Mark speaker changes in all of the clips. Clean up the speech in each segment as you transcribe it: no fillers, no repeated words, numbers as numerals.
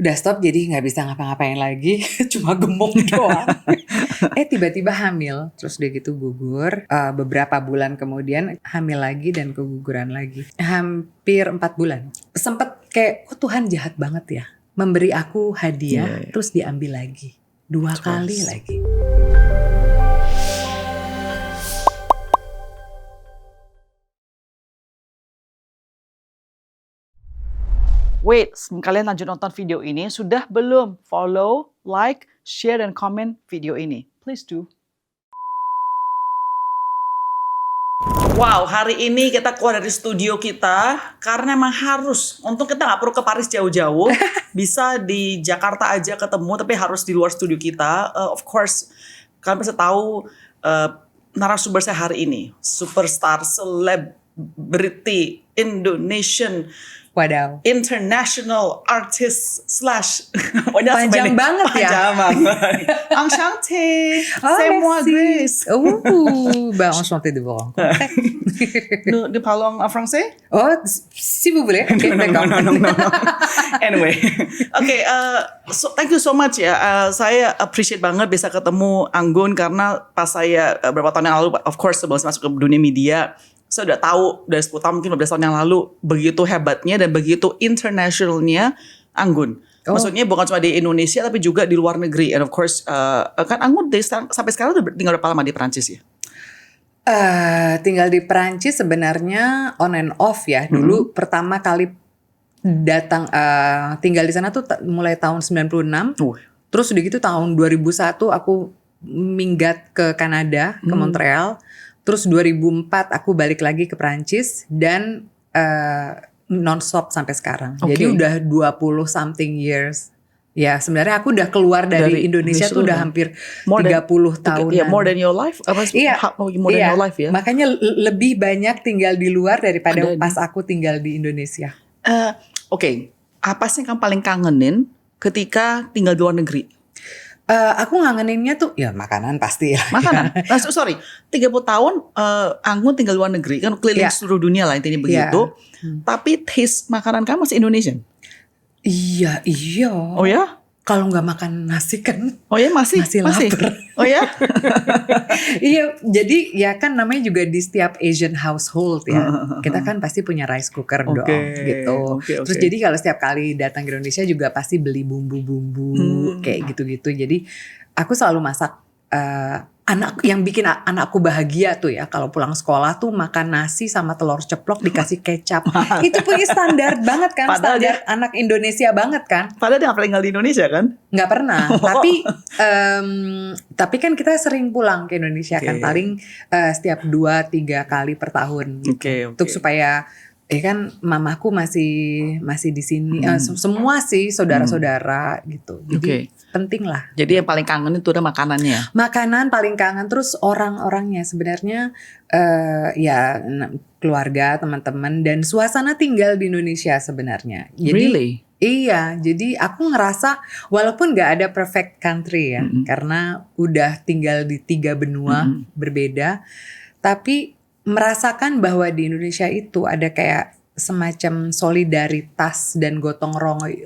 Speaker 1: Udah stop jadi nggak bisa ngapa-ngapain lagi, cuma gemuk doang. Tiba-tiba hamil, terus udah gitu gugur. Beberapa bulan kemudian hamil lagi dan keguguran lagi. Hampir 4 bulan. Sempet kayak, Tuhan jahat banget ya. Memberi aku hadiah, terus diambil lagi. 2 kali lagi.
Speaker 2: Wait, kalian lanjut nonton video ini, sudah belum? Follow, like, share, dan komen video ini. Please do. Wow, hari ini kita keluar dari studio kita karena emang harus. Untung kita nggak perlu ke Paris jauh-jauh, bisa di Jakarta aja ketemu, tapi harus di luar studio kita. Of course, kalian bisa tahu narasumber saya hari ini, superstar, celebrity, Indonesian,
Speaker 1: Wadaw.
Speaker 2: international artist slash
Speaker 1: panjang banget ya.
Speaker 2: Panjang banget. Enchanté. C'est moi Grace.
Speaker 1: Bah enchanté de vous rencontrer.
Speaker 2: Nous parlons en français?
Speaker 1: Oh, si vous voulez. Okay, d'accord.
Speaker 2: No. Anyway, okay. So thank you so much ya. Saya appreciate banget bisa ketemu Anggun karena pas saya beberapa tahun yang lalu, of course sebelum masuk ke dunia media, saya udah tahu dari 10 tahun mungkin 15 tahun yang lalu begitu hebatnya dan begitu internationalnya Anggun. Maksudnya bukan cuma di Indonesia tapi juga di luar negeri. And of course kan Anggun sampai sekarang udah tinggal berapa lama di Perancis ya?
Speaker 1: Tinggal di Perancis sebenarnya on and off ya. Dulu pertama kali datang tinggal di sana tuh mulai tahun 96. Terus udah gitu tahun 2001 aku minggat ke Kanada, ke Montreal. Terus 2004 aku balik lagi ke Perancis dan non-stop sampai sekarang. Jadi udah 20 something years. Ya sebenarnya aku udah keluar dari Indonesia tuh udah hampir 30 tahunan.
Speaker 2: Yeah, more than your life? More than your life ya?
Speaker 1: Makanya lebih banyak tinggal di luar daripada pas aku tinggal di Indonesia.
Speaker 2: Oke. Apa sih yang kamu paling kangenin ketika tinggal di luar negeri?
Speaker 1: Aku ngangeninnya tuh ya makanan pasti ya.
Speaker 2: Makanan? Sorry, 30 tahun Anggun tinggal di luar negeri kan keliling seluruh dunia lah intinya begitu. Tapi taste makanan kamu masih Indonesian?
Speaker 1: Iya.
Speaker 2: Oh ya?
Speaker 1: Kalau nggak makan nasi kan?
Speaker 2: Oh ya masih
Speaker 1: lapar.
Speaker 2: Oh ya?
Speaker 1: Iya, jadi ya kan namanya juga di setiap Asian household ya. Kita kan pasti punya rice cooker dong gitu. Terus jadi kalau setiap kali datang ke Indonesia juga pasti beli bumbu-bumbu kayak gitu-gitu. Jadi aku selalu masak yang bikin anakku bahagia tuh ya kalau pulang sekolah tuh makan nasi sama telur ceplok dikasih kecap. Itu punya standar banget kan, standar anak Indonesia banget kan.
Speaker 2: Padahal dia gak pernah tinggal di Indonesia kan?
Speaker 1: Nggak pernah, tapi kan kita sering pulang ke Indonesia kan, paling setiap 2-3 kali per tahun gitu. Untuk supaya kan mamaku masih di sini, semua sih saudara-saudara gitu. Jadi penting lah.
Speaker 2: Jadi yang paling kangen itu udah makanannya.
Speaker 1: Makanan paling kangen, terus orang-orangnya sebenarnya ya keluarga, teman-teman dan suasana tinggal di Indonesia sebenarnya. Jadi,
Speaker 2: really?
Speaker 1: Iya, jadi aku ngerasa walaupun gak ada perfect country ya, karena udah tinggal di 3 benua berbeda, tapi merasakan bahwa di Indonesia itu ada kayak semacam solidaritas dan gotong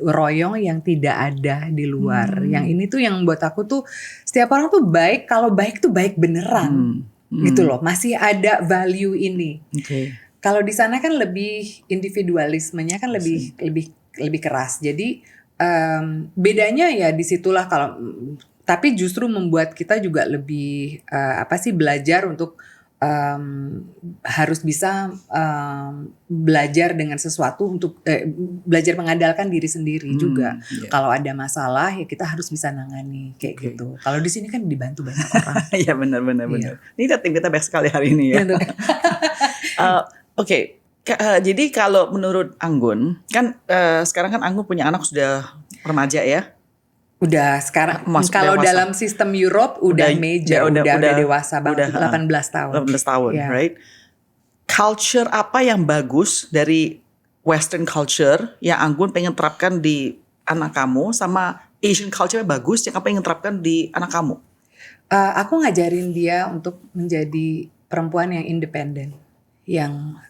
Speaker 1: royong yang tidak ada di luar. Yang ini tuh yang buat aku tuh setiap orang tuh baik, kalau baik tuh baik beneran. Gitu loh, masih ada value ini. Kalau di sana kan lebih individualismenya kan lebih keras. Jadi bedanya ya disitulah tapi justru membuat kita juga lebih belajar untuk harus bisa belajar dengan sesuatu untuk belajar mengandalkan diri sendiri juga. Kalau ada masalah ya kita harus bisa nangani kayak gitu. Kalau di sini kan dibantu banyak orang.
Speaker 2: Iya benar. Ini tim kita baik sekali hari ini ya. Oke. Jadi kalau menurut Anggun kan sekarang kan Anggun punya anak sudah remaja ya?
Speaker 1: Udah sekarang kalau dalam sistem Europe udah major, udah dewasa banget, 18 tahun.
Speaker 2: 18 tahun, right? Culture apa yang bagus dari Western culture yang Anggun pengen terapkan di anak kamu sama Asian culture yang bagus yang kamu pengen terapkan di anak kamu?
Speaker 1: Aku ngajarin dia untuk menjadi perempuan yang independen, yang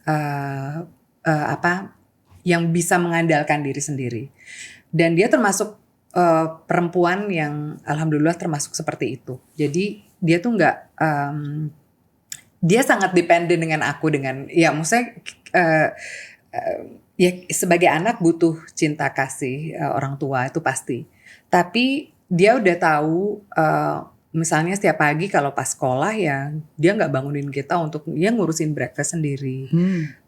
Speaker 1: yang bisa mengandalkan diri sendiri. Dan dia termasuk perempuan yang alhamdulillah termasuk seperti itu. Jadi dia tuh nggak, dia sangat dependen dengan aku, dengan ya maksudnya ya sebagai anak butuh cinta kasih orang tua itu pasti. Tapi dia udah tahu misalnya setiap pagi kalau pas sekolah ya dia nggak bangunin kita untuk dia ngurusin breakfast sendiri,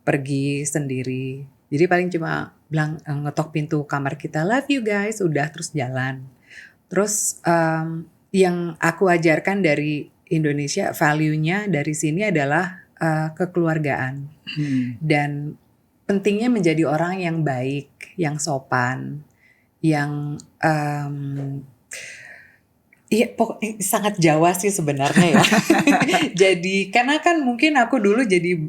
Speaker 1: pergi sendiri. Jadi paling cuma bilang ngetok pintu kamar kita, love you guys, udah terus jalan. Terus yang aku ajarkan dari Indonesia, value-nya dari sini adalah kekeluargaan. Dan pentingnya menjadi orang yang baik, yang sopan, yang iya pokoknya sangat Jawa sih sebenarnya ya. Jadi karena kan mungkin aku dulu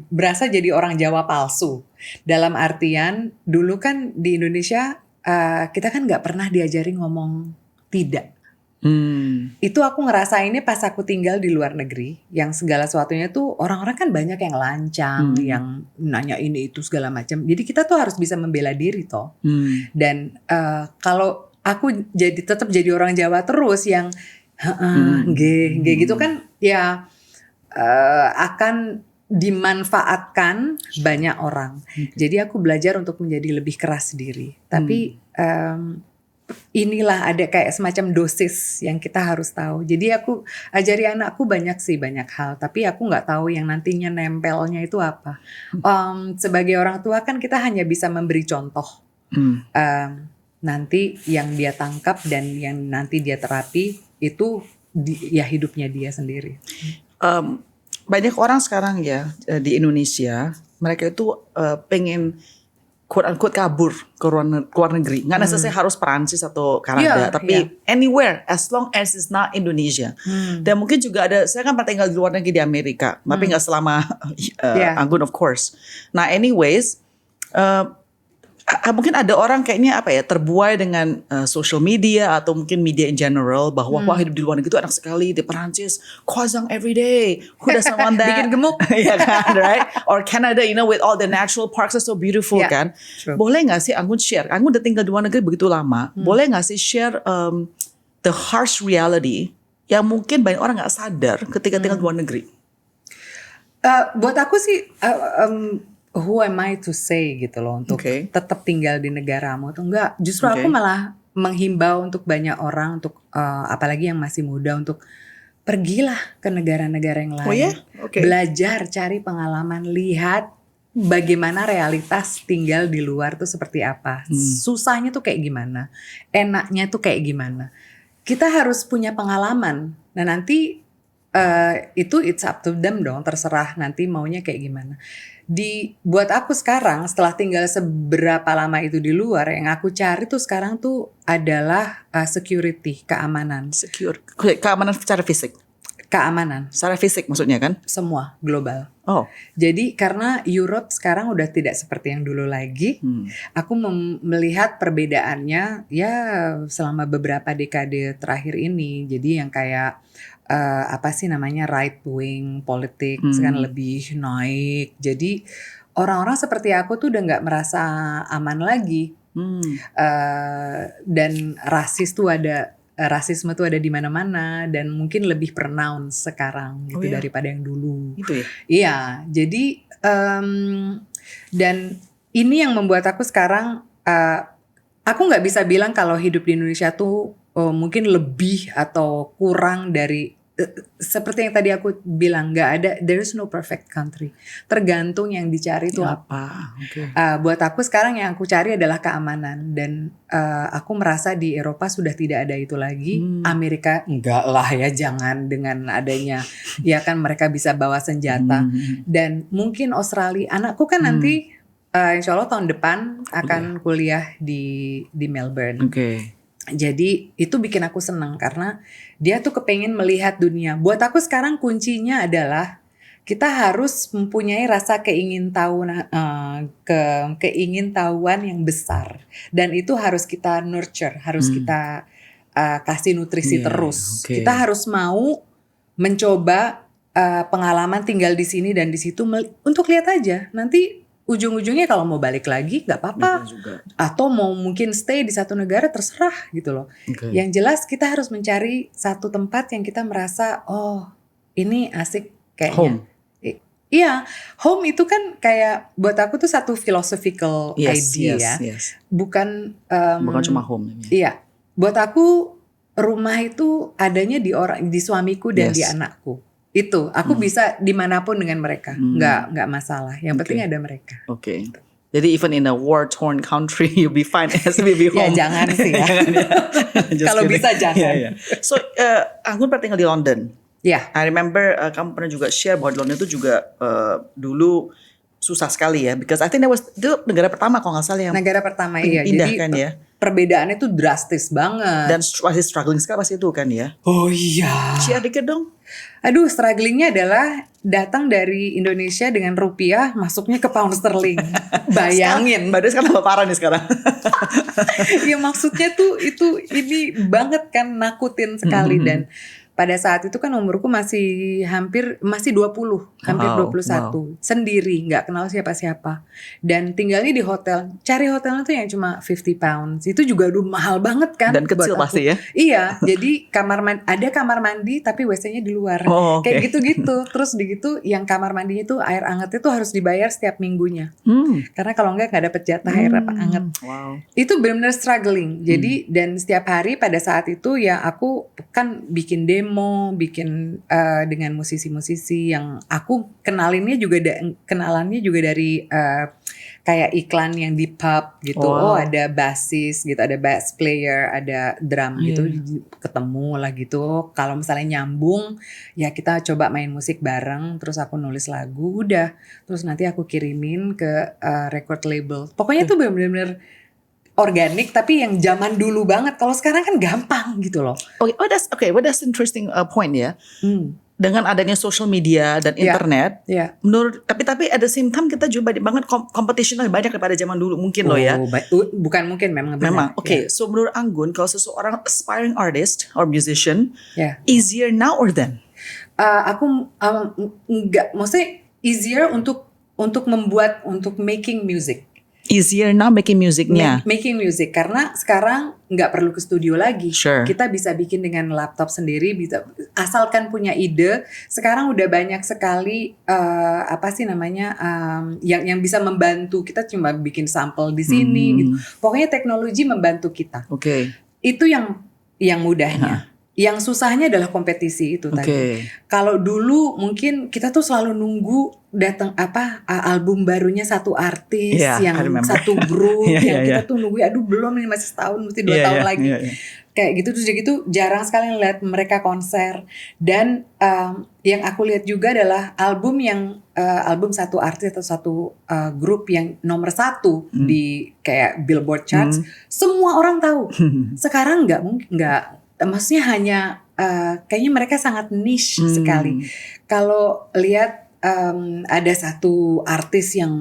Speaker 1: berasa jadi orang Jawa palsu. Dalam artian dulu kan di Indonesia kita kan nggak pernah diajari ngomong tidak. Itu aku ngerasainnya pas aku tinggal di luar negeri, yang segala sesuatunya tuh orang-orang kan banyak yang lancang, yang nanya ini itu segala macam. Jadi kita tuh harus bisa membela diri toh. Dan kalau aku tetap jadi orang Jawa terus yang gitu kan ya akan dimanfaatkan banyak orang. Jadi aku belajar untuk menjadi lebih keras diri. Tapi inilah ada kayak semacam dosis yang kita harus tahu. Jadi aku ajari anakku banyak hal, tapi aku nggak tahu yang nantinya nempelnya itu apa. Sebagai orang tua kan kita hanya bisa memberi contoh. Nanti yang dia tangkap dan yang nanti dia terapi itu ya hidupnya dia sendiri.
Speaker 2: Banyak orang sekarang ya di Indonesia, mereka itu pengen quote unquote kabur ke luar negeri. Nggak necessarily harus Perancis atau Kanada, tapi anywhere as long as it's not Indonesia. Dan mungkin juga ada, saya kan pernah tinggal di luar negeri di Amerika, tapi nggak selama Anggun of course. Nah anyways, mungkin ada orang kayaknya terbuai dengan social media atau mungkin media in general bahwa wah hidup di luar negeri itu enak sekali, di Perancis croissant every day, who doesn't want that?
Speaker 1: Bikin gemuk.
Speaker 2: Ya kan, right? Or Canada, with all the natural parks are so beautiful kan. True. Boleh nggak sih Anggun share? Anggun udah tinggal di luar negeri begitu lama, boleh nggak sih share the harsh reality yang mungkin banyak orang nggak sadar ketika tinggal di luar negeri?
Speaker 1: Buat aku sih who am I to say gitu loh untuk tetap tinggal di negaramu tuh enggak. Justru aku malah menghimbau untuk banyak orang, untuk apalagi yang masih muda, untuk pergilah ke negara-negara yang lain.
Speaker 2: Oh ya?
Speaker 1: Belajar, cari pengalaman, lihat bagaimana realitas tinggal di luar tuh seperti apa. Susahnya tuh kayak gimana, enaknya tuh kayak gimana. Kita harus punya pengalaman. Nah nanti itu it's up to them dong, terserah nanti maunya kayak gimana. Buat aku sekarang setelah tinggal seberapa lama itu di luar, yang aku cari tuh sekarang tuh adalah security, keamanan.
Speaker 2: Keamanan secara fisik?
Speaker 1: Keamanan.
Speaker 2: Secara fisik maksudnya kan?
Speaker 1: Semua, global.
Speaker 2: Oh.
Speaker 1: Jadi karena Europe sekarang udah tidak seperti yang dulu lagi, aku melihat perbedaannya ya selama beberapa dekade terakhir ini. Jadi yang kayak right wing politik sekarang lebih naik. Jadi orang-orang seperti aku tuh udah nggak merasa aman lagi. Dan rasisme tuh ada di mana-mana dan mungkin lebih pronounce sekarang gitu daripada yang dulu.
Speaker 2: Itu ya?
Speaker 1: Iya, jadi dan ini yang membuat aku sekarang aku nggak bisa bilang kalau hidup di Indonesia tuh mungkin lebih atau kurang dari seperti yang tadi aku bilang, nggak ada, there is no perfect country. Tergantung yang dicari itu apa. Buat aku sekarang yang aku cari adalah keamanan, dan aku merasa di Eropa sudah tidak ada itu lagi. Amerika enggak lah ya, jangan, dengan adanya ya kan mereka bisa bawa senjata. Dan mungkin Australia, anakku kan nanti insya Allah tahun depan akan kuliah di Melbourne. Jadi itu bikin aku senang karena dia tuh kepengen melihat dunia. Buat aku sekarang kuncinya adalah kita harus mempunyai rasa keingintahuan yang besar, dan itu harus kita nurture, harus kita kasih nutrisi terus. Kita harus mau mencoba pengalaman tinggal di sini dan di situ untuk lihat aja nanti ujung-ujungnya kalau mau balik lagi nggak apa-apa,
Speaker 2: juga.
Speaker 1: atau mau mungkin stay di satu negara terserah gitu loh.
Speaker 2: Okay.
Speaker 1: Yang jelas kita harus mencari satu tempat yang kita merasa oh ini asik kayaknya.
Speaker 2: Home.
Speaker 1: Iya, home itu kan kayak buat aku tuh satu philosophical idea ya, bukan
Speaker 2: cuma home.
Speaker 1: Iya, buat aku rumah itu adanya di suamiku dan di anakku. Itu aku bisa dimanapun dengan mereka, nggak masalah. Yang penting ada mereka.
Speaker 2: Oke. Jadi even in a war torn country you be fine as baby home.
Speaker 1: Ya jangan sih ya. Kalau bisa jangan.
Speaker 2: So Anggun pernah tinggal di London.
Speaker 1: Ya.
Speaker 2: I remember kamu pernah juga share bahwa di London itu juga dulu susah sekali ya, because I think itu negara pertama kalau nggak salah yang
Speaker 1: negara pertama iya.
Speaker 2: Pindah
Speaker 1: jadi
Speaker 2: kan ya.
Speaker 1: Perbedaannya tuh drastis banget.
Speaker 2: Dan masih struggling sekali pasti itu kan ya.
Speaker 1: Oh iya.
Speaker 2: Share dikit dong.
Speaker 1: Aduh, strugglingnya adalah datang dari Indonesia dengan rupiah, masuknya ke pound sterling. Bayangin.
Speaker 2: Mbak Des kan tambah parah nih sekarang.
Speaker 1: Ya maksudnya tuh ini banget kan, nakutin sekali. Dan pada saat itu kan umurku masih 20, hampir 21. Sendiri, gak kenal siapa-siapa. Dan tinggalnya di hotel. Cari hotelnya tuh yang cuma 50 pounds. Itu juga udah mahal banget kan.
Speaker 2: Dan kecil pasti ya.
Speaker 1: Iya, jadi ada kamar mandi tapi WC-nya di luar. Kayak gitu-gitu. Terus begitu yang kamar mandinya tuh air angetnya tuh harus dibayar setiap minggunya. Karena kalau enggak dapet jatah air anget.
Speaker 2: Wow.
Speaker 1: Itu benar-benar struggling. Jadi dan setiap hari pada saat itu ya aku kan bikin demo, bikin dengan musisi-musisi yang aku kenalannya juga dari kayak iklan yang di pub gitu.
Speaker 2: Wow.
Speaker 1: Oh ada bassist gitu, ada bass player, ada drum gitu, ketemu lah gitu. Kalau misalnya nyambung ya kita coba main musik bareng, terus aku nulis lagu udah, terus nanti aku kirimin ke record label. Pokoknya tuh benar-benar organik, tapi yang zaman dulu banget. Kalau sekarang kan gampang gitu loh.
Speaker 2: Well that's interesting point ya. Dengan adanya social media dan internet, menurut tapi at the same time kita juga banget competition lebih banyak daripada zaman dulu mungkin loh ya.
Speaker 1: Bukan mungkin, memang benar.
Speaker 2: Memang. Oke, so menurut Anggun kalau seseorang aspiring artist or musician, easier now or then?
Speaker 1: Aku enggak, maksudnya easier untuk making music.
Speaker 2: Easier now making musicnya.
Speaker 1: Making music karena sekarang nggak perlu ke studio lagi.
Speaker 2: Sure.
Speaker 1: Kita bisa bikin dengan laptop sendiri, bisa asalkan punya ide. Sekarang udah banyak sekali yang bisa membantu kita, cuma bikin sampel di sini gitu. Pokoknya teknologi membantu kita.
Speaker 2: Oke.
Speaker 1: Itu yang mudahnya. Yang susahnya adalah kompetisi itu tadi. Kalau dulu mungkin kita tuh selalu nunggu datang album barunya satu artis yang satu grup yang kita tuh nunggu, aduh belum ini masih setahun, mesti 2 tahun lagi. Kayak gitu, terus gitu jarang sekali ngeliat mereka konser. Dan yang aku lihat juga adalah album satu artis atau satu grup yang nomor 1 di kayak Billboard charts, semua orang tahu. Sekarang maksudnya hanya kayaknya mereka sangat niche sekali. Kalau lihat ada satu artis yang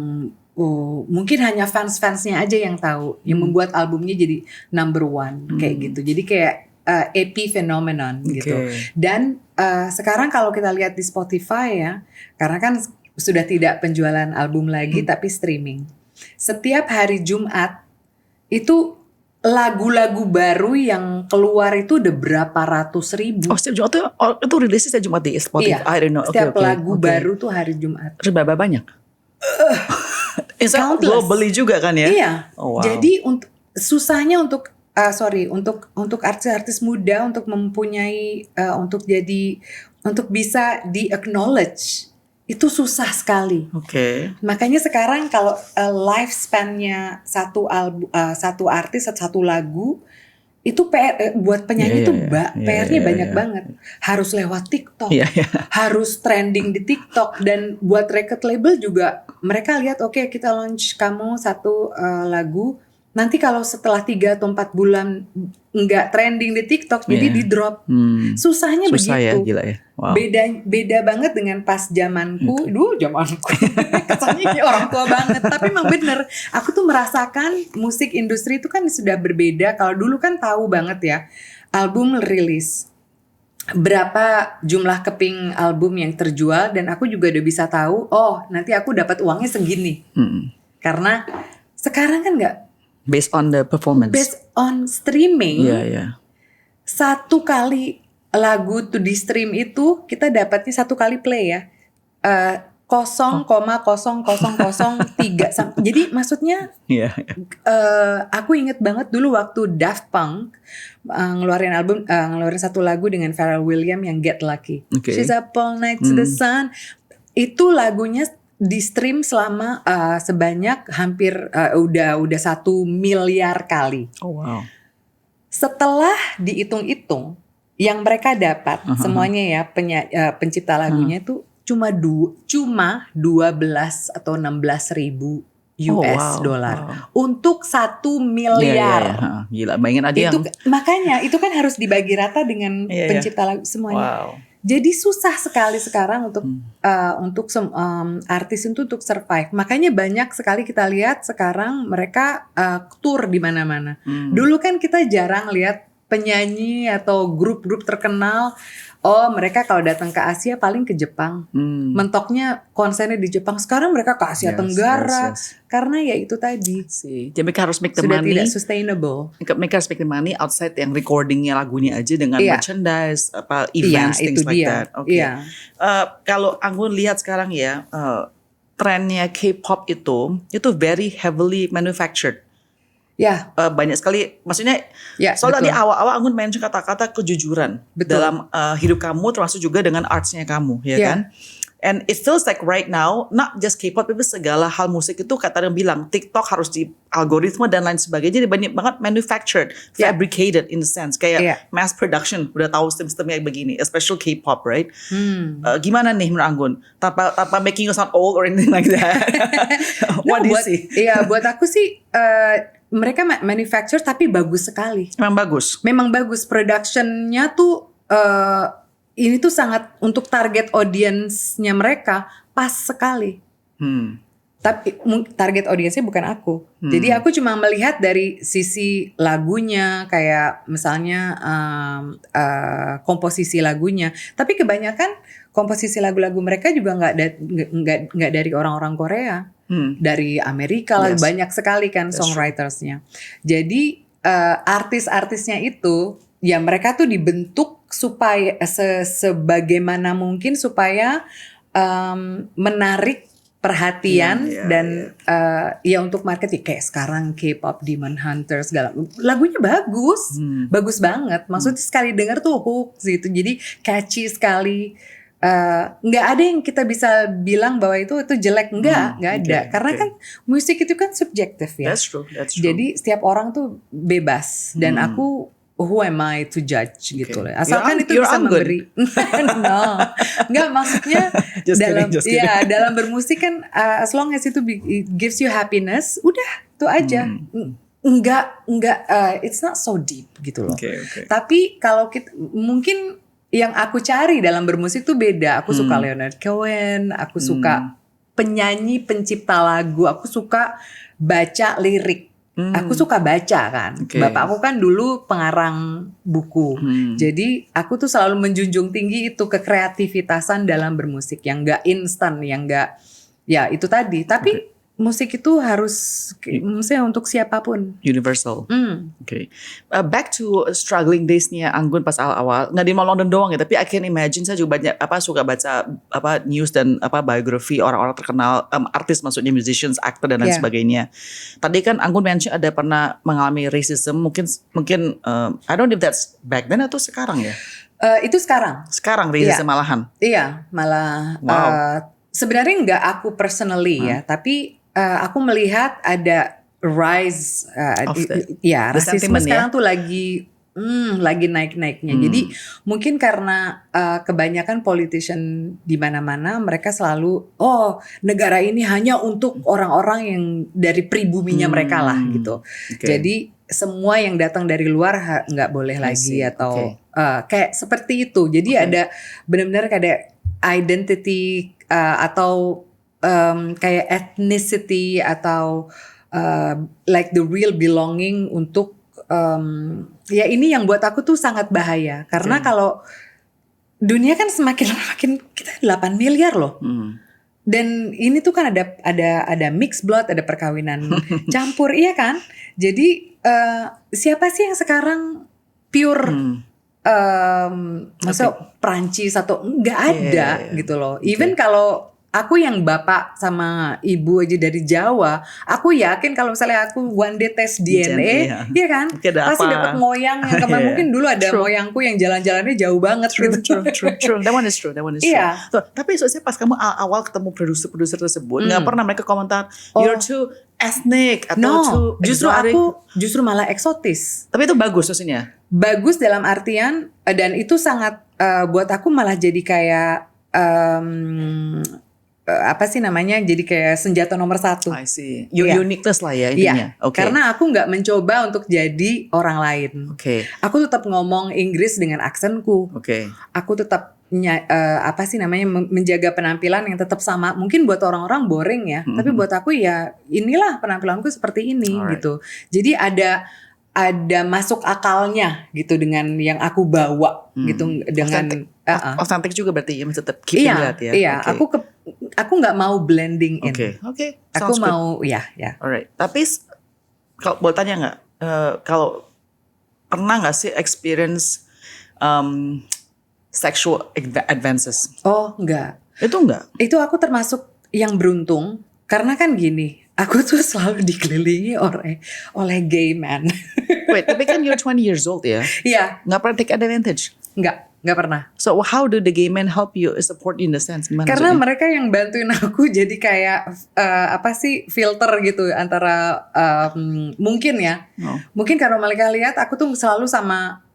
Speaker 1: mungkin hanya fans-fansnya aja yang tahu, yang membuat albumnya jadi number 1 kayak gitu. Jadi kayak epiphenomenon gitu. Dan sekarang kalau kita lihat di Spotify ya, karena kan sudah tidak penjualan album lagi tapi streaming. Setiap hari Jumat itu lagu-lagu baru yang keluar itu udah berapa ratus ribu.
Speaker 2: Setiap Jumat itu rilisnya setiap Jumat di Spotify.
Speaker 1: Iya,
Speaker 2: I don't know.
Speaker 1: Setiap lagu baru tuh hari Jumat.
Speaker 2: Berapa banyak? Globally juga kan ya? Iya.
Speaker 1: Wow. Jadi susahnya untuk artis-artis muda untuk mempunyai untuk bisa di acknowledge. Itu susah sekali. Makanya sekarang kalau lifespan-nya satu artis satu lagu itu buat penyanyi itu PR-nya banyak banget. Harus lewat TikTok, harus trending di TikTok, dan buat record label juga mereka lihat kita launch kamu satu lagu. Nanti kalau setelah 3 atau 4 bulan nggak trending di TikTok, jadi di drop. Susahnya begitu.
Speaker 2: Ya, gila ya. Wow.
Speaker 1: Beda banget dengan pas zamanku. Zamanku. Kesannya orang tua banget. Tapi emang bener. Aku tuh merasakan musik industri itu kan sudah berbeda. Kalau dulu kan tahu banget ya, album rilis, berapa jumlah keping album yang terjual, dan aku juga udah bisa tahu, nanti aku dapat uangnya segini. Karena sekarang kan nggak
Speaker 2: Based on the performance.
Speaker 1: based on streaming.
Speaker 2: Yeah.
Speaker 1: Satu kali lagu tuh di stream itu kita dapatnya satu kali play ya. 0,0003. Jadi maksudnya
Speaker 2: Iya.
Speaker 1: aku inget banget dulu waktu Daft Punk ngeluarin satu lagu dengan Pharrell Williams yang Get Lucky.
Speaker 2: Okay.
Speaker 1: She's up all night to the sun. Itu lagunya di stream selama sebanyak hampir udah 1 miliar kali.
Speaker 2: Oh wow.
Speaker 1: Setelah dihitung-hitung yang mereka dapat semuanya ya pencipta lagunya itu cuma 12 atau 16 ribu US dollar untuk 1 miliar.
Speaker 2: Iya. Gila, bayangin aja
Speaker 1: Itu
Speaker 2: yang
Speaker 1: makanya itu kan harus dibagi rata dengan pencipta lagu semuanya.
Speaker 2: wow.
Speaker 1: Jadi susah sekali sekarang untuk artis itu untuk survive. Makanya banyak sekali kita lihat sekarang mereka tour di mana-mana. Dulu kan kita jarang lihat penyanyi atau grup-grup terkenal. Oh, mereka kalau datang ke Asia paling ke Jepang. Mentoknya konsernya di Jepang. Sekarang mereka ke Asia Tenggara. Karena ya itu tadi.
Speaker 2: Jadi mereka harus make the
Speaker 1: Sudah
Speaker 2: money.
Speaker 1: tidak sustainable.
Speaker 2: Mereka harus make the money outside yang recordingnya lagunya aja dengan merchandise, events, things like that. Okay. Kalau Anggun lihat sekarang ya, trennya K-pop itu very heavily manufactured.
Speaker 1: Ya.
Speaker 2: Banyak sekali, maksudnya soalnya di awal-awal Anggun mention kata-kata kejujuran dalam hidup kamu, termasuk juga dengan artsnya kamu, ya kan? And it feels like right now, not just K-pop, tapi segala hal musik itu kata yang bilang TikTok harus di algoritma dan lain sebagainya, jadi banyak banget manufactured, fabricated in a sense, kayak mass production, udah tahu sistem-sistemnya begini, especially K-pop, right? Gimana nih menurut Anggun? Tanpa making you sound old or anything like that. What do you see?
Speaker 1: Iya, buat aku sih mereka manufacture tapi bagus sekali. Memang bagus. Productionnya tuh ini tuh sangat untuk target audience-nya mereka pas sekali. Tapi target audiensnya bukan aku. Jadi aku cuma melihat dari sisi lagunya, kayak misalnya komposisi lagunya. Tapi kebanyakan komposisi lagu-lagu mereka juga nggak dari orang-orang Korea. Dari Amerika lah, banyak sekali kan songwritersnya. Jadi artis-artisnya itu ya mereka tuh dibentuk supaya sebagaimana mungkin supaya menarik perhatian dan ya untuk market kayak sekarang K-pop Demon Hunter segala lagunya bagus banget. Maksudnya sekali dengar tuh hook gitu, jadi catchy sekali. Nggak ada yang kita bisa bilang bahwa itu jelek, nggak ada, karena kan musik itu kan subjektif ya.
Speaker 2: That's true.
Speaker 1: Jadi setiap orang tuh bebas dan aku who am I to judge gitu loh. Asalkan itu bisa memberi. No, nggak, maksudnya dalam bermusik kan as long as itu gives you happiness, udah itu aja. Nggak it's not so deep gitu loh. Tapi kalau kita mungkin yang aku cari dalam bermusik tuh beda. Aku suka Leonard Cohen, aku suka penyanyi, pencipta lagu, aku suka baca lirik. Aku suka baca kan. Bapak aku kan dulu pengarang buku. Jadi aku tuh selalu menjunjung tinggi itu kekreativitasan dalam bermusik yang gak instan, yang gak ya itu tadi. Tapi musik itu harus maksudnya untuk siapapun.
Speaker 2: Universal. Back to struggling days-nya Anggun pas awal-awal. Nggak di London doang ya, tapi I can imagine saya juga banyak suka baca news dan biografi orang-orang terkenal, artis maksudnya musicians, actor dan lain sebagainya. Tadi kan Anggun mention ada pernah mengalami racism, mungkin I don't know if that's back then atau sekarang ya.
Speaker 1: Itu sekarang.
Speaker 2: Sekarang racism malahan.
Speaker 1: Iya, malah sebenarnya nggak aku personally ya, tapi aku melihat ada rise rasisme sekarang tuh lagi naik-naiknya. Jadi mungkin karena kebanyakan politician di mana-mana mereka selalu negara ini hanya untuk orang-orang yang dari pribuminya mereka lah gitu. Jadi semua yang datang dari luar nggak boleh lagi atau kayak seperti itu. Jadi ada benar-benar kayak identity atau kayak ethnicity atau like the real belonging untuk ya ini yang buat aku tuh sangat bahaya karena kalau dunia kan semakin kita 8 miliar loh. Dan ini tuh kan ada mixed blood, ada perkawinan campur, iya kan? Jadi siapa sih yang sekarang pure maksudnya Prancis atau nggak ada gitu loh. Even kalau aku yang bapak sama ibu aja dari Jawa, aku yakin kalau misalnya aku one day tes DNA, iya kan, pasti dapat moyang yang kemarin mungkin dulu ada moyangku yang jalan-jalannya jauh banget.
Speaker 2: True. That one is true.
Speaker 1: Iya.
Speaker 2: So, tapi soalnya pas kamu awal ketemu produser tersebut, nggak pernah mereka komentar you're too ethnic atau too
Speaker 1: justru
Speaker 2: exotic.
Speaker 1: aku justru malah eksotis.
Speaker 2: Tapi itu bagus maksudnya.
Speaker 1: Bagus dalam artian dan itu sangat buat aku malah jadi kayak apa sih namanya, jadi kayak senjata nomor 1.
Speaker 2: I see. Uniqueness lah ya intinya.
Speaker 1: Iya. Karena aku nggak mencoba untuk jadi orang lain. Aku tetap ngomong Inggris dengan aksenku. Aku tetap apa sih namanya, menjaga penampilan yang tetap sama. Mungkin buat orang-orang boring ya, tapi buat aku ya inilah penampilanku seperti ini gitu. Jadi ada masuk akalnya gitu dengan yang aku bawa gitu, dengan
Speaker 2: authentic juga berarti ya, tetap keeping that ya.
Speaker 1: Iya, aku nggak mau blending in. Aku mau ya.
Speaker 2: Alright. Tapi kalau boleh tanya nggak, kalau pernah nggak sih experience sexual advances?
Speaker 1: Oh, enggak.
Speaker 2: Itu enggak?
Speaker 1: Itu aku termasuk yang beruntung karena kan gini, aku tuh selalu dikelilingi oleh gay man.
Speaker 2: Wait, tapi kan you're 20 years old ya?
Speaker 1: Iya.
Speaker 2: Nggak pernah take advantage?
Speaker 1: Nggak pernah.
Speaker 2: So how do the gay men help you, support you in the sense? Gimana
Speaker 1: karena
Speaker 2: maksudnya?
Speaker 1: mereka yang bantuin aku jadi kayak apa sih, filter gitu antara mungkin ya. Mungkin karena mereka lihat aku tuh selalu sama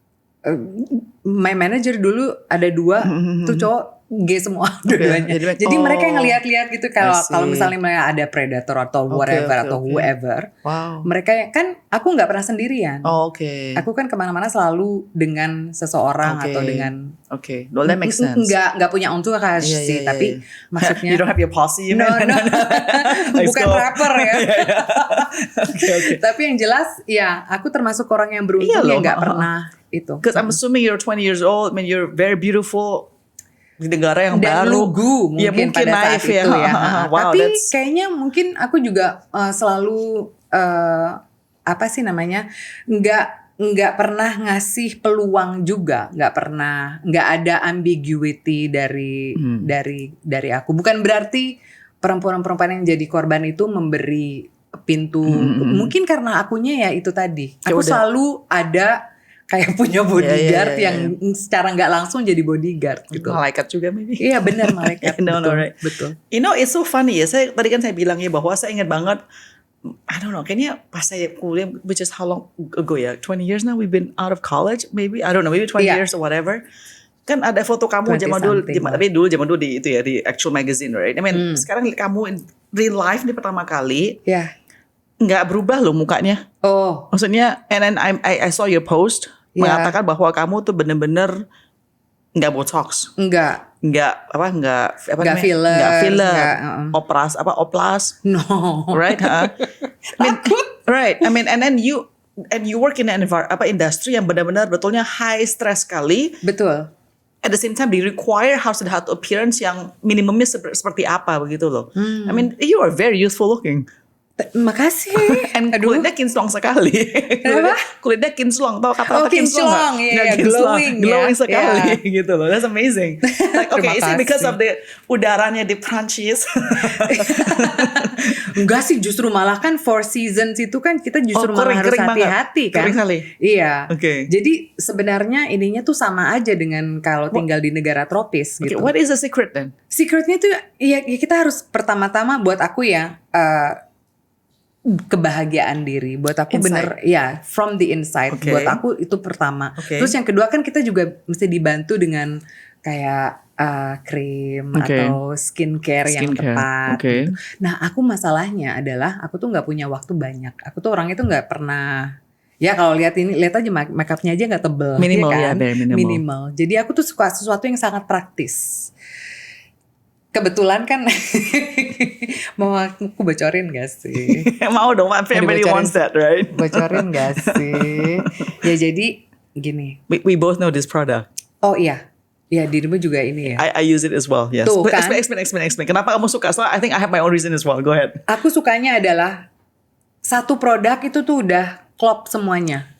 Speaker 1: my manager dulu ada 2 tuh cowok gay semua dua-duanya. Jadi mereka yang ngeliat-liat gitu kalau misalnya mereka ada predator atau whatever atau whoever. Mereka kan aku nggak pernah sendirian. Aku kan kemana-mana selalu dengan seseorang atau dengan.
Speaker 2: Well, that makes sense.
Speaker 1: Nggak punya entourage sih, tapi maksudnya.
Speaker 2: You don't have your posse.
Speaker 1: No. Bukan rapper ya. Tapi yang jelas ya aku termasuk orang yang beruntung yang nggak pernah itu.
Speaker 2: Because I'm assuming you're 20 years old, I mean you're very beautiful di negara yang
Speaker 1: dan
Speaker 2: baru.
Speaker 1: lugu mungkin pada saat itu ya.
Speaker 2: Wow,
Speaker 1: tapi kayaknya mungkin aku juga selalu apa sih namanya, nggak pernah ngasih peluang juga, nggak ada ambiguity dari aku. Bukan berarti perempuan-perempuan yang jadi korban itu memberi pintu. Mungkin karena akunya ya itu tadi. Aku selalu ada kayak punya bodyguard yang secara nggak langsung jadi bodyguard gitu.
Speaker 2: Malaikat juga maybe.
Speaker 1: Iya benar, malaikat. Betul.
Speaker 2: You know, it's so funny ya. Tadi kan saya bilang ya bahwa saya ingat banget, I don't know, kayaknya pas saya kuliah, which is how long ago ya, 20 years now we've been out of college, maybe, I don't know, maybe 20 years or whatever. Kan ada foto kamu zaman dulu di itu ya, di actual magazine, right? I mean, sekarang kamu in real life ini pertama kali. Nggak berubah loh mukanya. Maksudnya, and then I saw your post mengatakan bahwa kamu tuh bener-bener nggak botox, nggak filler, oplas,
Speaker 1: no,
Speaker 2: right? Right. I mean, and then you work in an industry yang benar-benar betulnya high stress sekali.
Speaker 1: Betul.
Speaker 2: At the same time, they require harus ada appearance yang minimumnya seperti apa begitu loh. I mean, you are very youthful looking.
Speaker 1: Makasih.
Speaker 2: And kulitnya kinclong sekali.
Speaker 1: Kenapa?
Speaker 2: Kulitnya kinclong. Tahu kata-kata kinclong? Glowing sekali gitu loh. That's amazing. Like, okay, is it because of the udaranya di Prancis?
Speaker 1: Enggak sih, justru malah kan Four Seasons itu kan kita justru malah harus hati-hati kan.
Speaker 2: Kering sekali.
Speaker 1: Iya. Jadi sebenarnya ininya tuh sama aja dengan kalau tinggal di negara tropis gitu.
Speaker 2: What is the secret then?
Speaker 1: Secretnya tuh ya kita harus pertama-tama buat aku ya kebahagiaan diri. Buat aku bener ya, from the inside. Buat aku itu pertama. Terus yang kedua kan kita juga mesti dibantu dengan kayak krim atau skincare yang tepat. Gitu. Nah aku masalahnya adalah aku tuh nggak punya waktu banyak. Aku tuh orang itu nggak pernah. Ya kalau lihat aja makeupnya aja nggak tebel.
Speaker 2: Minimal
Speaker 1: ya kan?
Speaker 2: Minimal.
Speaker 1: Jadi aku tuh suka sesuatu yang sangat praktis. Kebetulan kan mau aku bocorin gak sih?
Speaker 2: Mau dong, everybody wants that, right?
Speaker 1: Bocorin gak sih? Ya jadi gini.
Speaker 2: We both know this product.
Speaker 1: Oh iya. Ya dirimu juga ini ya.
Speaker 2: I use it as well. Yes.
Speaker 1: Tuh,
Speaker 2: But
Speaker 1: kan?
Speaker 2: explain. Kenapa kamu suka? So I think I have my own reason as well. Go ahead.
Speaker 1: Aku sukanya adalah satu produk itu tuh udah klop semuanya.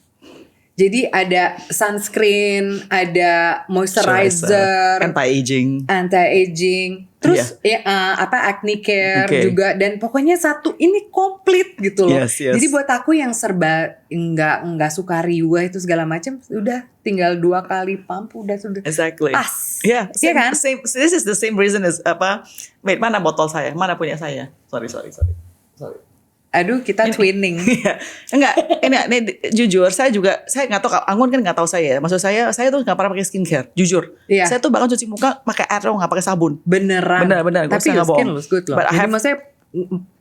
Speaker 1: Jadi ada sunscreen, ada moisturizer, anti-aging, terus acne care juga, dan pokoknya satu ini komplit gitu loh.
Speaker 2: Yes.
Speaker 1: Jadi buat aku yang serba nggak suka riwah itu segala macam, udah tinggal 2 kali pump udah
Speaker 2: exactly.
Speaker 1: Pas.
Speaker 2: Yeah,
Speaker 1: Iya kan?
Speaker 2: Same. This is the same reason as apa? Wait, mana botol saya? Mana punya saya? Sorry.
Speaker 1: Aduh, kita twinning.
Speaker 2: Enggak, ini jujur saya nggak tahu, Anggun kan nggak tahu saya. Maksud saya tuh nggak pernah pakai skincare, jujur.
Speaker 1: Iya.
Speaker 2: Saya tuh bahkan cuci muka pakai air nggak pakai sabun.
Speaker 1: Beneran.
Speaker 2: Bener.
Speaker 1: Tapi your skin looks good loh. Jadi maksudnya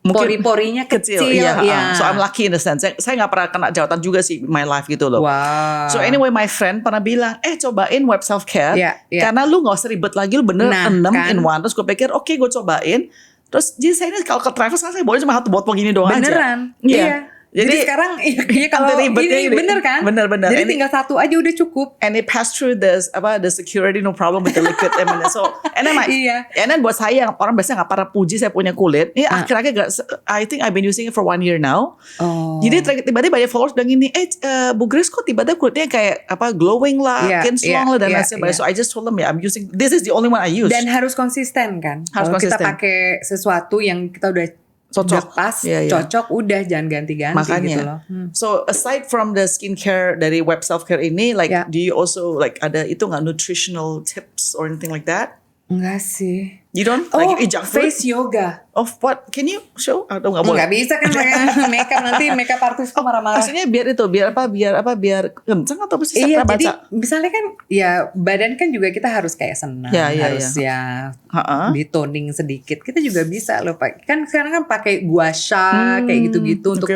Speaker 1: pori-porinya kecil.
Speaker 2: Iya. So I'm lucky in the sense. Saya nggak pernah kena jerawatan juga sih my life gitu loh.
Speaker 1: Wow.
Speaker 2: So anyway, my friend pernah bilang, cobain web self care. Karena lu nggak usah ribet lagi, lu bener 6 in 1. Terus gue pikir, oke, gue cobain. Terus jadi saya ini kalau ke travel saya bawa cuma 1 botol gini doang
Speaker 1: beneran.
Speaker 2: aja. Iya.
Speaker 1: Jadi sekarang kalau ini bener kan?
Speaker 2: Bener.
Speaker 1: Jadi tinggal 1 aja udah cukup.
Speaker 2: And it passed through the security, no problem with the liquid. So and then buat saya orang biasanya nggak pernah puji saya punya kulit. Ini akhir-akhir I think I've been using it for 1 year now. Jadi tiba-tiba banyak followers bilang gini, Bu Grace kok tiba-tiba kulitnya kayak glowing lah, kinclong lah dan lain sebagainya. So I just told them I'm using, this is the only one I use.
Speaker 1: Dan harus konsisten kan. Kalau kita pakai sesuatu yang kita udah pas, cocok, udah jangan ganti-ganti.
Speaker 2: Makanya,
Speaker 1: gitu loh.
Speaker 2: So aside from the skincare dari web self care ini, do you also ada itu nggak nutritional tips or anything like that?
Speaker 1: Enggak sih.
Speaker 2: You don't eat junk food?
Speaker 1: Face yoga.
Speaker 2: Of what? Can you show? Atau nggak boleh?
Speaker 1: Nggak bisa kan makeup, nanti makeup artisku marah-marah.
Speaker 2: Maksudnya biar kenceng atau pasti
Speaker 1: iya,
Speaker 2: baca?
Speaker 1: Jadi misalnya kan ya badan kan juga kita harus kayak senang, harus ditoning sedikit. Kita juga bisa loh Pak. Kan sekarang kan pakai gua sha kayak gitu-gitu untuk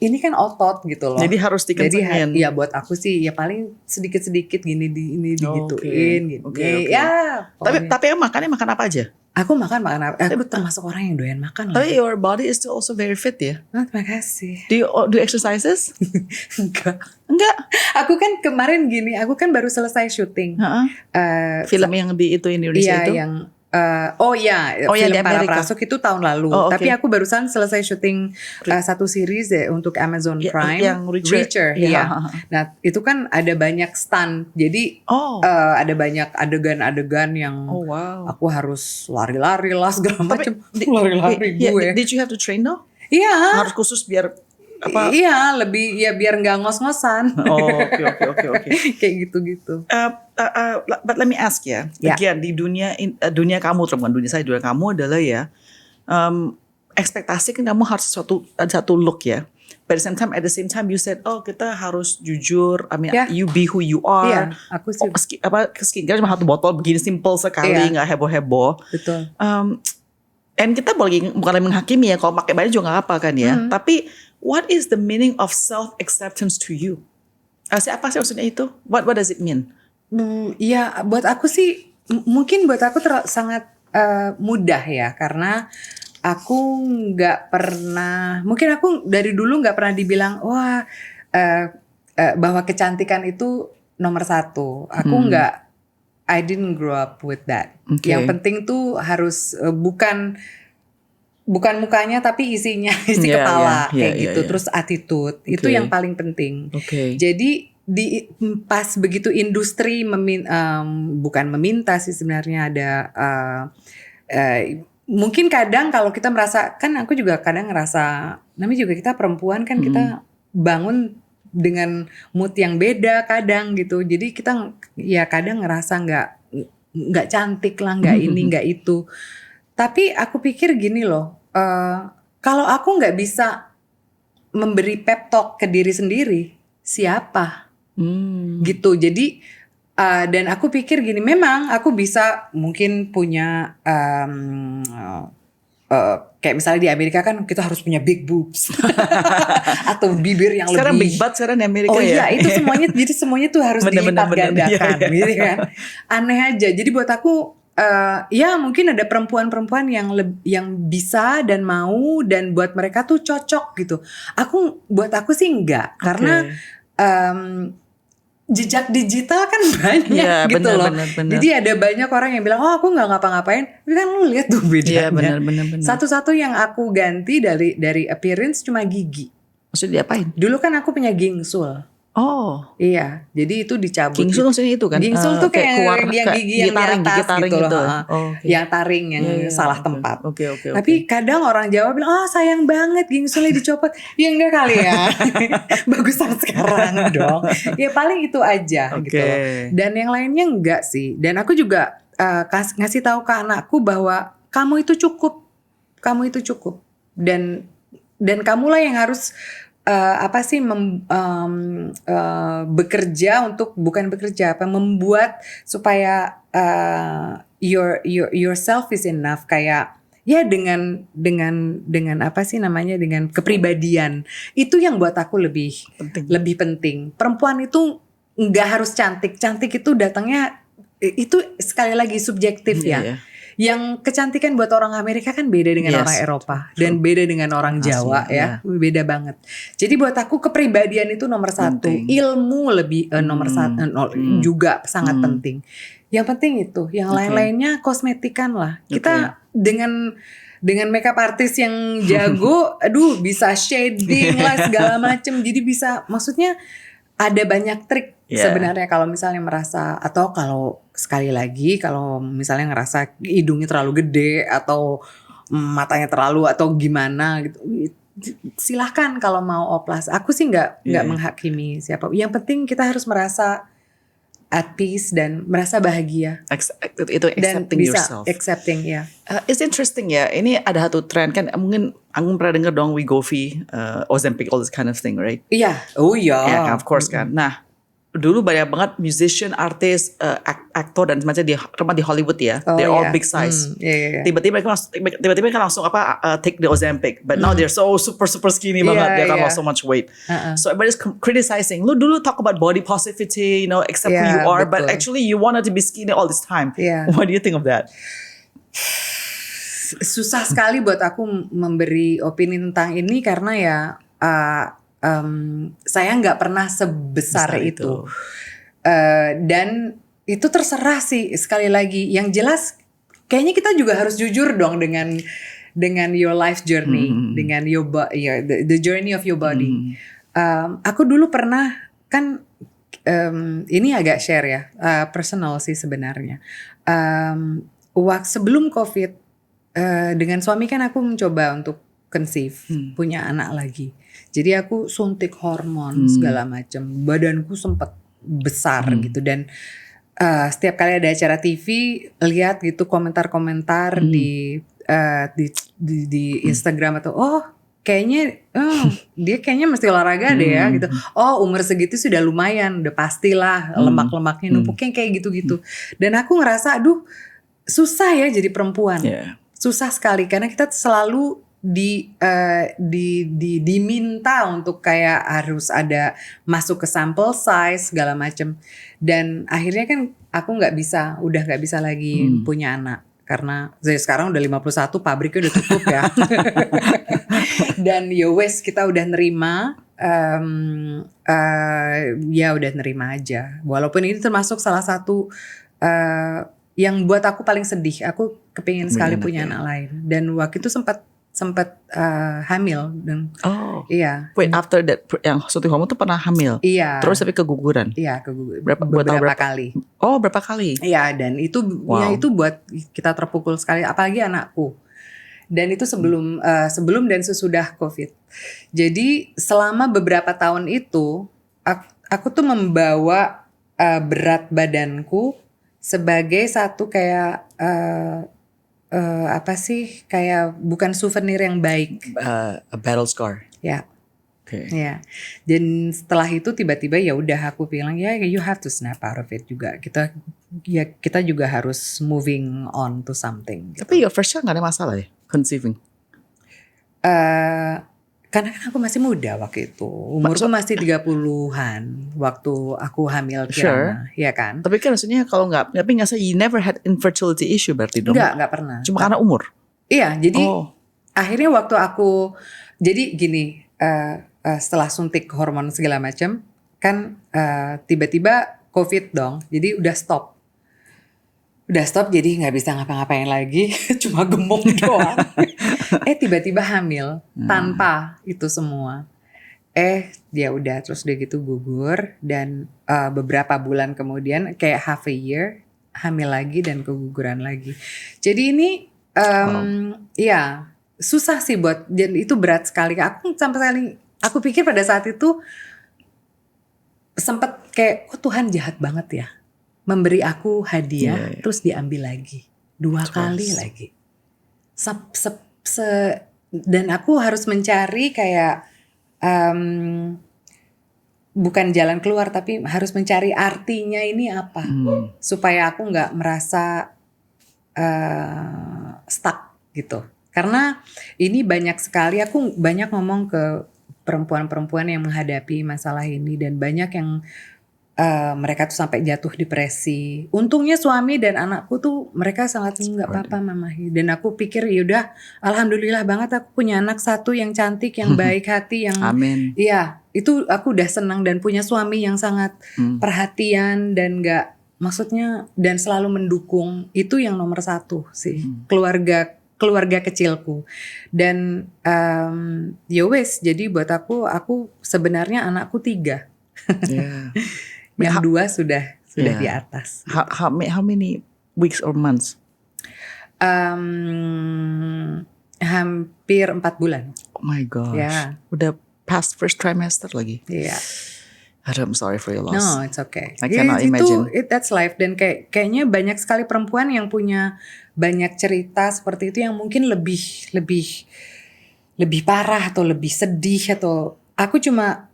Speaker 1: ini kan otot gitu loh.
Speaker 2: Jadi harus dikencengin.
Speaker 1: Jadi ya buat aku sih ya paling sedikit-sedikit gini digituin gitu. Ya.
Speaker 2: Tapi makannya makan apa aja?
Speaker 1: Aku makan apa? Aku termasuk orang yang doyan makan.
Speaker 2: Tapi your body is still also very fit ya?
Speaker 1: Terima kasih.
Speaker 2: Do you do exercises?
Speaker 1: Enggak.
Speaker 2: Aku
Speaker 1: kan kemarin gini, aku kan baru selesai syuting.
Speaker 2: Film yang di Indonesia itu?
Speaker 1: Yang film Para Prasuk itu tahun lalu. Tapi aku barusan selesai syuting satu series untuk Amazon Prime.
Speaker 2: Yang Reacher.
Speaker 1: Nah itu kan ada banyak stunt. Jadi ada banyak adegan-adegan yang aku harus lari-lari lah segala macam. Lari-lari gue.
Speaker 2: Did you have to train though?
Speaker 1: Iya.
Speaker 2: Harus khusus biar apa?
Speaker 1: Iya, lebih ya biar nggak ngos-ngosan.
Speaker 2: Oke.
Speaker 1: Kayak gitu-gitu.
Speaker 2: But let me ask ya. Again, di dunia kamu, bukan dunia saya, dunia kamu adalah ekspektasi kan kamu harus satu look ya. But at the same time you said, kita harus jujur. I mean, you be who you are.
Speaker 1: Aku sih.
Speaker 2: Skincare cuma 1 botol begini, simple sekali, nggak heboh-heboh.
Speaker 1: Betul.
Speaker 2: And kita bukan menghakimi ya, kalau pakai banyak juga nggak apa kan ya. Tapi what is the meaning of self acceptance to you? Apa sih maksudnya itu? What does it mean?
Speaker 1: Ya buat aku sih mungkin buat aku sangat mudah ya, karena aku nggak pernah, mungkin aku dari dulu nggak pernah dibilang bahwa kecantikan itu nomor 1. Aku nggak, I didn't grow up with that. Yang penting tuh harus bukan mukanya tapi isi kepala kayak gitu. Terus attitude itu yang paling penting. Jadi pas begitu industri bukan meminta sih sebenarnya, ada mungkin kadang kalau kita merasa, kan aku juga kadang ngerasa, namanya juga kita perempuan kan, kita bangun dengan mood yang beda kadang gitu. Jadi kita ya kadang ngerasa nggak cantik lah, nggak ini nggak itu. Tapi aku pikir gini loh, kalau aku nggak bisa memberi pep talk ke diri sendiri, siapa? Gitu. Jadi dan aku pikir gini, memang aku bisa mungkin punya kayak misalnya di Amerika kan kita harus punya big boobs atau bibir yang
Speaker 2: sekarang
Speaker 1: lebih.
Speaker 2: Big butt sekarang di Amerika
Speaker 1: ya. Iya, itu semuanya, jadi semuanya tuh harus dilipat gandakan, gitu kan. Aneh aja. Jadi buat aku ya mungkin ada perempuan-perempuan yang bisa dan mau, dan buat mereka tuh cocok gitu. Buat aku sih enggak, karena jejak digital kan banyak
Speaker 2: Iya,
Speaker 1: gitu
Speaker 2: benar,
Speaker 1: loh.
Speaker 2: benar, benar.
Speaker 1: Jadi ada banyak orang yang bilang, oh aku nggak ngapa-ngapain. Tapi kan lu lihat tuh bedanya.
Speaker 2: Iya, benar.
Speaker 1: Satu-satu yang aku ganti dari appearance cuma gigi.
Speaker 2: Maksudnya diapain?
Speaker 1: Dulu kan aku punya gingsul.
Speaker 2: Oh,
Speaker 1: Iya, jadi itu dicabut.
Speaker 2: gingsul maksudnya itu kan?
Speaker 1: Gingsul tuh kayak
Speaker 2: keluar,
Speaker 1: yang gigi yang di atas
Speaker 2: gigi taring
Speaker 1: gitu loh.
Speaker 2: gitu. Okay.
Speaker 1: Yang taring yang salah tempat.
Speaker 2: Oke.
Speaker 1: Tapi kadang orang Jawa bilang, oh sayang banget gingsulnya dicopot. Ya enggak kali ya. Bagusan sekarang dong. Ya paling itu aja gitu loh. Dan yang lainnya enggak sih. Dan aku juga ngasih tahu ke anakku bahwa kamu itu cukup. Kamu itu cukup. Dan kamulah yang harus bekerja untuk, bukan bekerja, membuat supaya yourself is enough, kayak ya dengan apa sih namanya, dengan kepribadian itu yang buat aku lebih penting. Perempuan itu nggak harus cantik itu datangnya, itu sekali lagi subjektif ya. Yang kecantikan buat orang Amerika kan beda dengan orang Eropa. Dan beda dengan orang Jawa ya. Beda banget. Jadi buat aku kepribadian itu nomor satu. Ilmu lebih nomor satu juga sangat penting. Yang penting itu. Yang lain-lainnya kosmetikan lah. Kita dengan makeup artist yang jago, aduh bisa shading lah segala macem. Jadi bisa, maksudnya ada banyak trik sebenarnya kalau misalnya merasa, atau kalau sekali lagi kalau misalnya ngerasa hidungnya terlalu gede atau matanya terlalu atau gimana gitu, silahkan kalau mau oplas. Aku sih nggak menghakimi siapa. Yang penting kita harus merasa at peace dan merasa bahagia.
Speaker 2: Itu accepting yourself.
Speaker 1: Accepting ya.
Speaker 2: It's interesting ya. Ini ada satu tren kan, mungkin Anggun pernah dengar dong Wegovy, Ozempic, all this kind of thing, right?
Speaker 1: Iya. Oh iya.
Speaker 2: Ya kan, of course kan. Nah, dulu banyak banget musician, artis, aktor dan semacamnya di Hollywood ya. They're all big size. Tiba-tiba kan langsung take the Ozempic. But now they're so super skinny banget. They lost so much weight. So everybody's criticizing. Lu dulu talk about body positivity, accept who you are, but actually you wanted to be skinny all this time. What do you think of that?
Speaker 1: Susah sekali buat aku memberi opini tentang ini karena ya saya nggak pernah sebesar itu. Dan itu terserah sih, sekali lagi. Yang jelas kayaknya kita juga harus jujur dong dengan your life journey, dengan the journey of your body. Aku dulu pernah kan, ini agak share ya, personal sih sebenarnya. Waktu sebelum COVID, dengan suami kan aku mencoba untuk conceive, punya anak lagi. Jadi aku suntik hormon segala macam. Badanku sempat besar gitu, dan setiap kali ada acara TV lihat gitu komentar-komentar di Instagram atau kayaknya dia kayaknya mesti olahraga deh ya gitu. Umur segitu sudah lumayan, udah pastilah lemak-lemaknya numpuknya kayak gitu-gitu. Dan aku ngerasa aduh susah ya jadi perempuan. Susah sekali karena kita selalu diminta untuk kayak harus ada masuk ke sample size segala macem. Dan akhirnya kan aku udah nggak bisa lagi punya anak karena dari sekarang udah 51, pabriknya udah tutup ya. Dan wes kita udah nerima, ya udah nerima aja. Walaupun ini termasuk salah satu yang buat aku paling sedih. Aku kepingin sekali punya anak lain. Dan waktu itu sempat hamil dan iya.
Speaker 2: Wait, after that yang suntik hormon tuh pernah hamil?
Speaker 1: Iya.
Speaker 2: Terus tapi keguguran?
Speaker 1: Iya, keguguran.
Speaker 2: Berapa
Speaker 1: kali?
Speaker 2: Berapa kali?
Speaker 1: Iya, dan itu ya itu buat kita terpukul sekali, apalagi anakku. Dan itu sebelum dan sesudah COVID. Jadi selama beberapa tahun itu aku tuh membawa berat badanku sebagai satu kayak apa sih, kayak bukan souvenir yang baik.
Speaker 2: A battle scar.
Speaker 1: Ya.
Speaker 2: Okay.
Speaker 1: Ya. Dan setelah itu tiba-tiba ya udah aku bilang ya you have to snap out of it juga. Kita juga harus moving on to something. Gitu.
Speaker 2: Tapi your first child gak ada masalah ya conceiving?
Speaker 1: Karena kan aku masih muda waktu itu. Umurku masih 30-an waktu aku hamil Kirana, ya kan?
Speaker 2: Tapi kan maksudnya kalau nggak you never had infertility issue berarti dong?
Speaker 1: Nggak pernah.
Speaker 2: Cuma karena umur?
Speaker 1: Iya, jadi akhirnya waktu aku, jadi gini, setelah suntik hormon segala macam, kan tiba-tiba COVID dong, jadi udah stop jadi nggak bisa ngapa-ngapain lagi, cuma gemuk doang. Tiba-tiba hamil tanpa itu semua. Dia udah terus udah gitu gugur dan beberapa bulan kemudian kayak half a year hamil lagi dan keguguran lagi. Jadi ini ya susah sih buat, dan itu berat sekali. Aku pikir pada saat itu sempet kayak Tuhan jahat banget ya, memberi aku hadiah terus diambil lagi 2 kali lagi. Dan aku harus mencari kayak bukan jalan keluar, tapi harus mencari artinya ini apa, supaya aku nggak merasa stuck gitu. Karena ini banyak sekali, aku banyak ngomong ke perempuan-perempuan yang menghadapi masalah ini, dan banyak yang mereka tuh sampai jatuh depresi. Untungnya suami dan anakku tuh mereka sangat nggak apa-apa mama. Dan aku pikir yaudah, alhamdulillah banget aku punya anak satu yang cantik, yang baik hati, yang
Speaker 3: Amin.
Speaker 1: Iya, itu aku udah senang, dan punya suami yang sangat perhatian dan nggak, maksudnya, dan selalu mendukung. Itu yang nomor 1 sih, keluarga kecilku. Dan ya wes, jadi buat aku sebenarnya anakku 3.
Speaker 3: Yeah.
Speaker 1: Yang 2 sudah di atas.
Speaker 3: How many weeks or months?
Speaker 1: Hampir 4 bulan.
Speaker 3: Oh my gosh.
Speaker 1: Yeah.
Speaker 3: Udah past first trimester lagi.
Speaker 1: Iya.
Speaker 3: I'm sorry for your loss.
Speaker 1: No, it's okay.
Speaker 3: I cannot imagine.
Speaker 1: That's life. Dan kayaknya banyak sekali perempuan yang punya banyak cerita seperti itu, yang mungkin lebih parah atau lebih sedih, atau aku cuma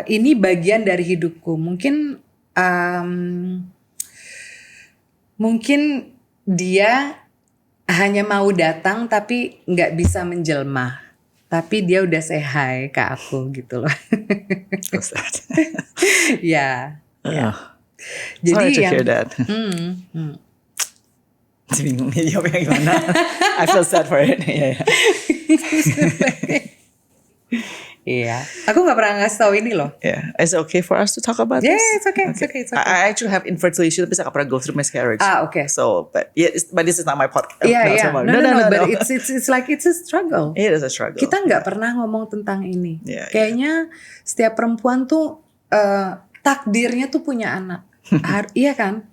Speaker 1: ini bagian dari hidupku. Mungkin dia hanya mau datang tapi nggak bisa menjelma. Tapi dia udah say hi ke aku gitu loh. Ya. Jadi
Speaker 3: sorry to hear that. Bingung nih jawabnya gimana. I feel sad for it.
Speaker 1: Iya, aku nggak pernah ngasih tahu ini loh.
Speaker 3: Yeah, is it okay for us to talk about
Speaker 1: Yeah,
Speaker 3: this?
Speaker 1: it's okay.
Speaker 3: I actually have infertility, tapi saya nggak pernah go through miscarriage.
Speaker 1: Okay.
Speaker 3: So, but this is not my podcast.
Speaker 1: Yeah. No. But it's like it's a struggle.
Speaker 3: It is a struggle.
Speaker 1: Kita nggak pernah ngomong tentang ini.
Speaker 3: Yeah,
Speaker 1: Kayaknya setiap perempuan tuh takdirnya tuh punya anak. Iya kan?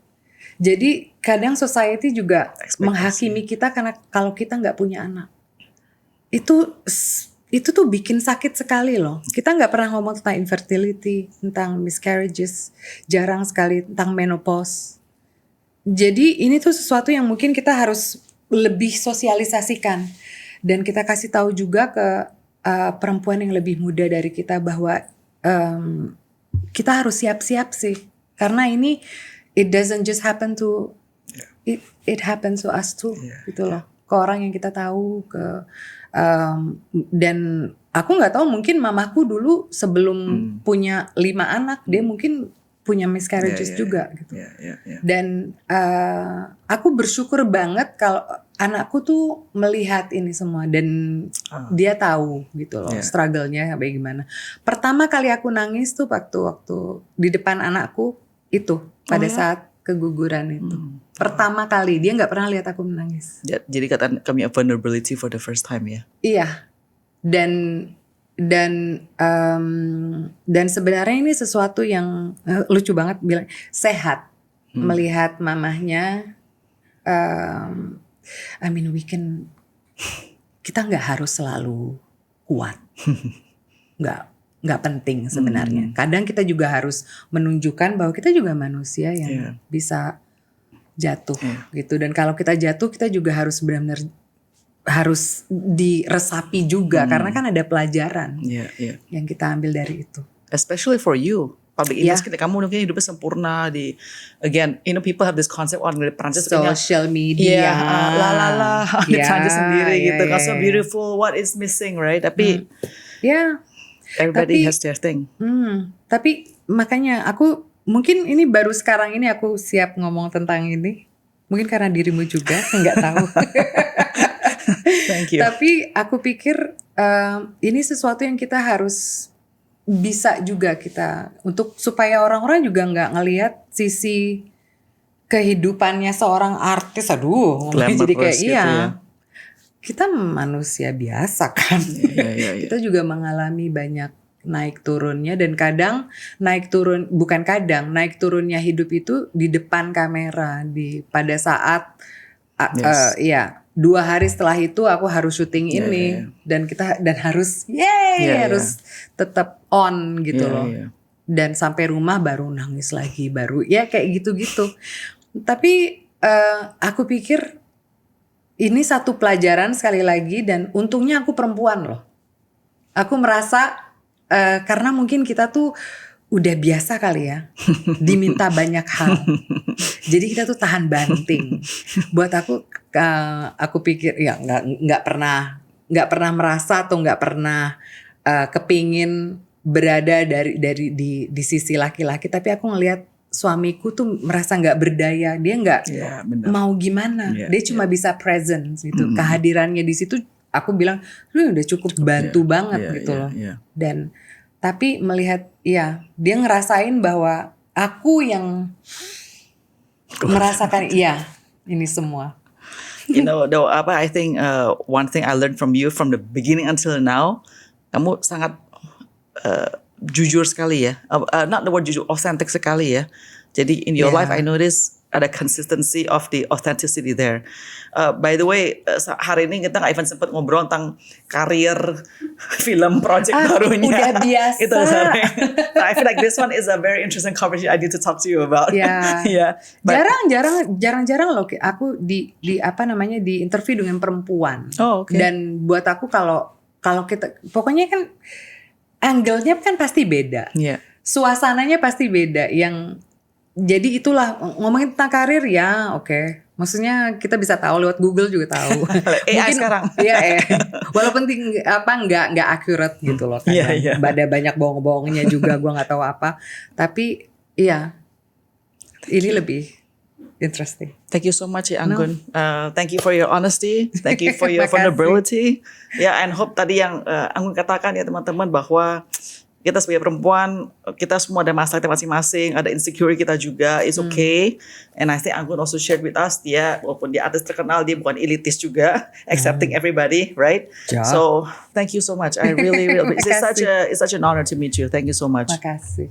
Speaker 1: Jadi kadang society juga menghakimi kita karena kalau kita nggak punya anak. Itu tuh bikin sakit sekali loh. Kita nggak pernah ngomong tentang infertility, tentang miscarriages, jarang sekali tentang menopause. Jadi ini tuh sesuatu yang mungkin kita harus lebih sosialisasikan, dan kita kasih tahu juga ke perempuan yang lebih muda dari kita bahwa kita harus siap-siap sih, karena ini it doesn't just happen to it happens to us too, gitu loh. Ke orang yang kita tahu, dan aku nggak tahu, mungkin mamaku dulu sebelum punya 5 anak dia mungkin punya miscarriages juga gitu. Dan aku bersyukur banget kalau anakku tuh melihat ini semua, dan dia tahu gitu loh struggle-nya bagaimana. Pertama kali aku nangis tuh waktu di depan anakku itu pada saat keguguran itu. Pertama kali, dia nggak pernah lihat aku menangis.
Speaker 3: Jadi kata kami a vulnerability for the first time ya.
Speaker 1: Iya. Dan sebenarnya ini sesuatu yang lucu banget, bilang sehat melihat mamahnya. Kita nggak harus selalu kuat, nggak penting sebenarnya. Kadang kita juga harus menunjukkan bahwa kita juga manusia yang bisa jatuh gitu. Dan kalau kita jatuh, kita juga harus benar-benar harus diresapi juga, karena kan ada pelajaran yang kita ambil dari itu.
Speaker 3: Especially for you, public image kita, kamu mungkin hidupnya sempurna again, people have this concept on Prancis
Speaker 1: social media,
Speaker 3: di Prancis sendiri gitu, kan so beautiful, what is missing, right? Tapi everybody has their thing.
Speaker 1: Tapi makanya aku mungkin ini baru sekarang ini aku siap ngomong tentang ini. Mungkin karena dirimu juga, nggak tahu.
Speaker 3: Thank you.
Speaker 1: Tapi aku pikir ini sesuatu yang kita harus bisa juga kita untuk supaya orang-orang juga nggak ngelihat sisi kehidupannya seorang artis. Aduh, jadi kayak
Speaker 2: Glamorous gitu
Speaker 1: iya.
Speaker 2: ya.
Speaker 1: Kita manusia biasa kan.
Speaker 2: Iya.
Speaker 1: Kita juga mengalami banyak naik turunnya dan kadang naik turunnya hidup itu di depan kamera pada saat
Speaker 2: Yes.
Speaker 1: 2 hari setelah itu aku harus syuting ini dan harus harus tetap on gitu loh. Dan sampai rumah baru nangis lagi, baru ya kayak gitu-gitu. Tapi aku pikir ini satu pelajaran sekali lagi, dan untungnya aku perempuan loh. Aku merasa karena mungkin kita tuh udah biasa kali ya diminta banyak hal. Jadi kita tuh tahan banting. Buat aku pikir ya nggak pernah merasa atau nggak pernah kepingin berada di sisi laki-laki. Tapi aku ngelihat suamiku tuh merasa nggak berdaya. Dia nggak mau gimana. Dia cuma bisa present gitu. Kehadirannya di situ aku bilang lu udah cukup bantu banget gitu loh. Dan tapi melihat dia ngerasain bahwa aku yang merasakan ini semua.
Speaker 2: You know, though, I think one thing I learned from you from the beginning until now, kamu sangat jujur sekali ya. Not the word jujur, authentic sekali ya. Jadi in your life I notice ada consistency of the authenticity there. By the way, hari ini kita nggak even sempat ngobrol tentang karir film project barunya.
Speaker 1: Udah biasa.
Speaker 2: Itu sorry. I feel like this one is a very interesting conversation I need to talk to you about.
Speaker 1: Jarang loh aku di interview dengan perempuan.
Speaker 2: Oh, okay.
Speaker 1: Dan buat aku kalau kita pokoknya kan angle-nya kan pasti beda. Suasananya pasti beda. Jadi itulah ngomongin tentang karir oke. Maksudnya kita bisa tahu lewat Google juga tahu.
Speaker 2: AI sekarang.
Speaker 1: Iya. Walaupun nggak accurate gitu loh. Karena ada banyak bohong-bohongnya juga. Gue nggak tahu apa. Tapi ini lebih interesting.
Speaker 2: Thank you so much, Anggun. Thank you for your honesty. Thank you for your vulnerability. And hope tadi yang Anggun katakan ya teman-teman bahwa kita sebagai perempuan, kita semua ada masalah kita masing-masing, ada insecurity kita juga, it's okay. And I think Anggun also shared with us, dia walaupun dia artis terkenal, dia bukan elitis juga, accepting everybody, right? So thank you so much. I really it's such an honor to meet you. Thank you so much.
Speaker 1: Makasih.